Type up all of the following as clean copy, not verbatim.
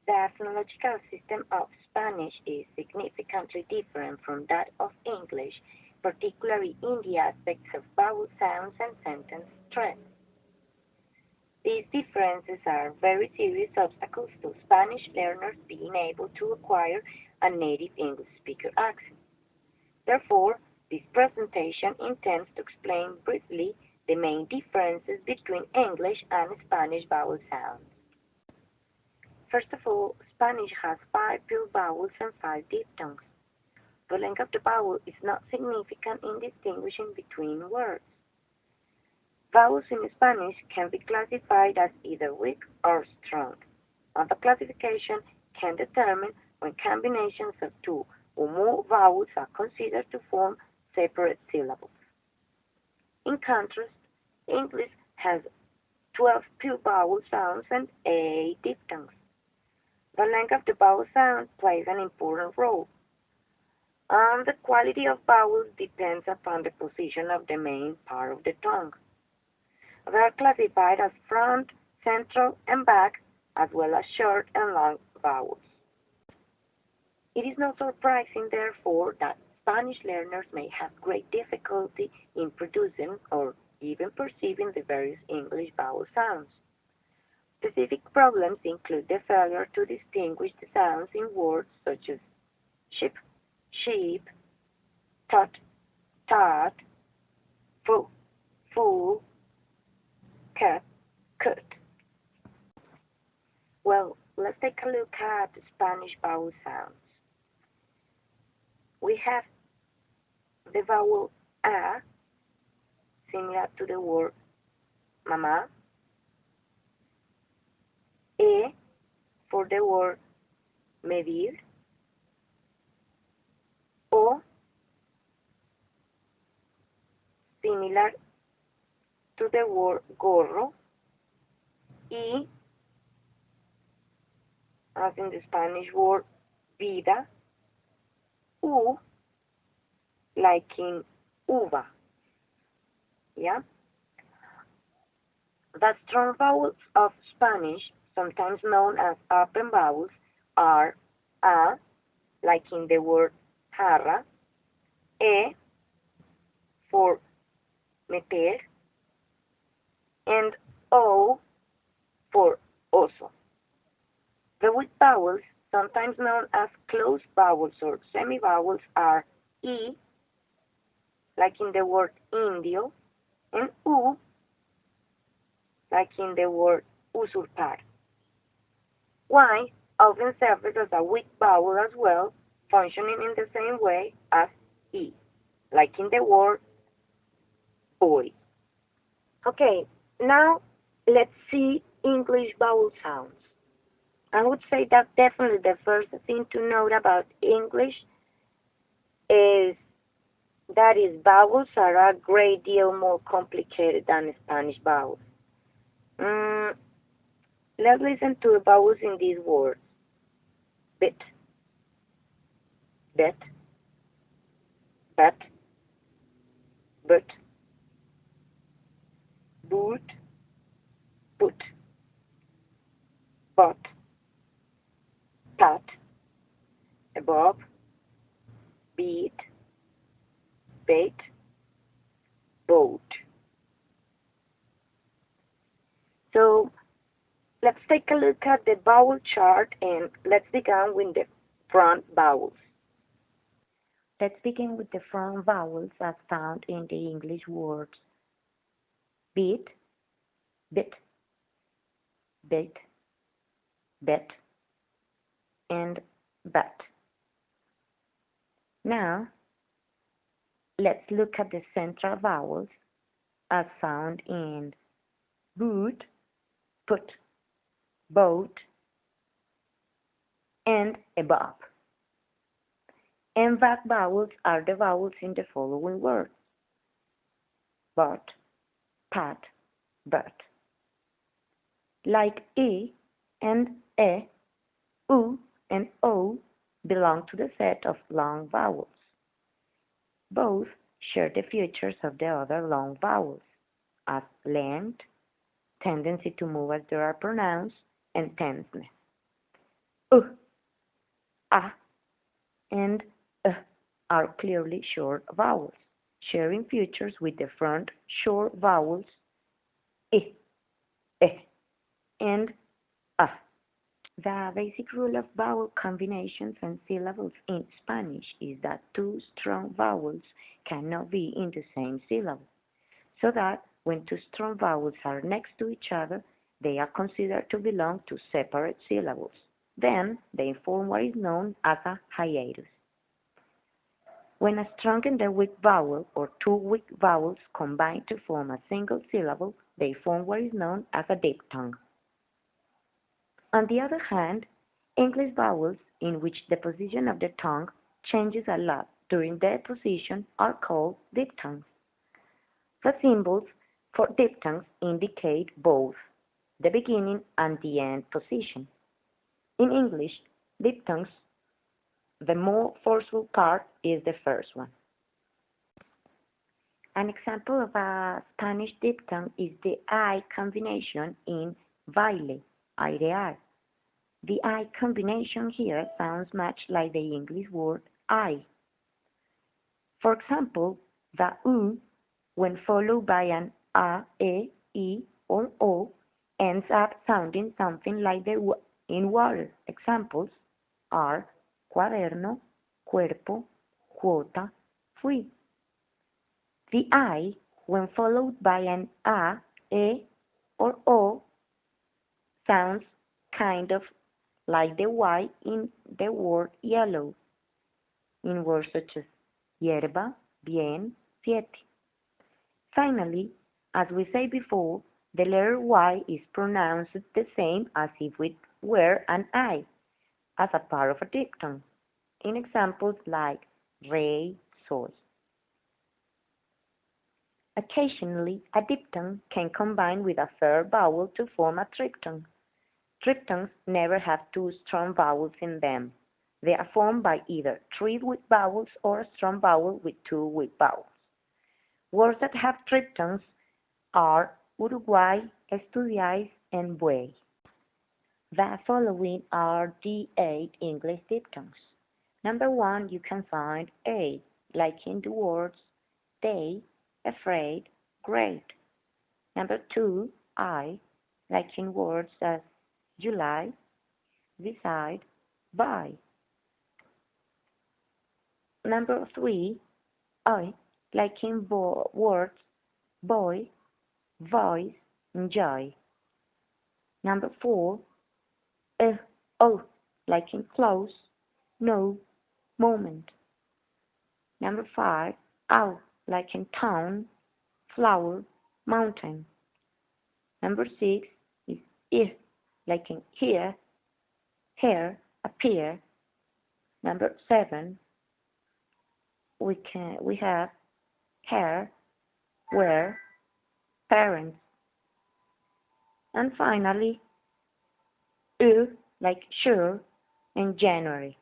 The phonological system of Spanish is significantly different from that of English, particularly in the aspects of vowel sounds and sentence stress. These differences are very serious obstacles to Spanish learners being able to acquire a native English speaker accent. Therefore, this presentation intends to explain briefly the main differences between English and Spanish vowel sounds. First of all, Spanish has 5 pure vowels and 5 diphthongs. The length of the vowel is not significant in distinguishing between words. Vowels in Spanish can be classified as either weak or strong, and the classification can determine when combinations of 2 or more vowels are considered to form separate syllables. In contrast, English has 12 pure vowel sounds and 8 diphthongs. The length of the vowel sound plays an important role, and the quality of vowels depends upon the position of the main part of the tongue. They are classified as front, central, and back, as well as short and long vowels. It is not surprising, therefore, that Spanish learners may have great difficulty in producing or even perceiving the various English vowel sounds. Specific problems include the failure to distinguish the sounds in words such as ship, sheep, tot, tot, foo, fool, cat, cut. Well, let's take a look at the Spanish vowel sounds. We have the vowel A, similar to the word mama, E for the word medir, O, similar to the word gorro, Y, as in the Spanish word vida, U, like in uva. Yeah? The strong vowels of Spanish, sometimes known as open vowels, are A, like in the word jarra, E for meter, and O for oso. The weak vowels, sometimes known as closed vowels or semivowels, are E, like in the word indio, and U, like in the word usurpar. Y often serves as a weak vowel as well, functioning in the same way as E, like in the word boy. Okay, now let's see English vowel sounds. I would say that definitely the first thing to note about English is that its vowels are a great deal more complicated than Spanish vowels. Let's listen to the vowels in these words. Bit, bet, bat, but, boot, put, bot, pat, above, beat, bait, boat. So let's take a look at the vowel chart and let's begin with the front vowels. Let's begin with the front vowels as found in the English words beat, bit, bait, bet, and bat. Now, let's look at the central vowels as found in boot, put, boat, and above. And back vowels are the vowels in the following words: but, pat, but. Like E and E, U and O belong to the set of long vowels. Both share the features of the other long vowels, as length, tendency to move as they are pronounced, and tenseness. a, and are clearly short vowels, sharing features with the front short vowels I, and a. The basic rule of vowel combinations and syllables in Spanish is that two strong vowels cannot be in the same syllable, so that when two strong vowels are next to each other, they are considered to belong to separate syllables. Then they form what is known as a hiatus. When a strong and a weak vowel or two weak vowels combine to form a single syllable, they form what is known as a diphthong. On the other hand, English vowels in which the position of the tongue changes a lot during their position are called diphthongs. The symbols for diphthongs indicate both the beginning and the end position. In English, diphthongs, the more forceful part is the first one. An example of a Spanish diphthong is the I combination in baile, airear. The I combination here sounds much like the English word I. For example, the U, when followed by an A, E, I, or O, ends up sounding something like the W in water. Examples are cuaderno, cuerpo, cuota, fui. The I, when followed by an A, E, or O, sounds kind of like the Y in the word yellow, in words such as hierba, bien, siete. Finally, as we said before, the letter Y is pronounced the same as if it were an I, as a part of a diphthong, in examples like re, sol. Occasionally, a diphthong can combine with a third vowel to form a triphthong. Triphthongs never have two strong vowels in them. They are formed by either three weak vowels or a strong vowel with two weak vowels. Words that have triphthongs are Uruguay, estudiáis, and buey. The following are the 8 English diphthongs. Number 1, you can find A, like in the words day, afraid, great. Number 2, I, like in words as July, beside, by. Number 3, I, like in words boy, voice, joy. Number 4, oh, like in close, no, moment. Number 5, ow, like in town, flower, mountain. Number 6 is like in here, hair, appear. Number 7, we have hair, wear, parents. And finally, like sure, and January.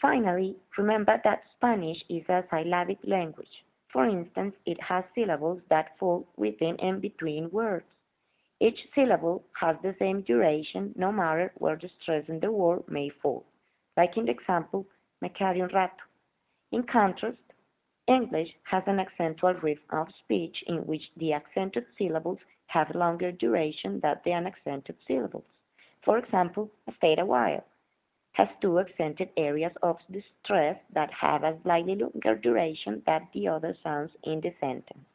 Finally, remember that Spanish is a syllabic language. For instance, it has syllables that fall within and between words. Each syllable has the same duration no matter where the stress in the word may fall, like in the example, me quedaré un rato. In contrast, English has an accentual rhythm of speech in which the accented syllables have longer duration than the unaccented syllables. For example, stay a while has two accented areas of the stress that have a slightly longer duration than the other sounds in the sentence.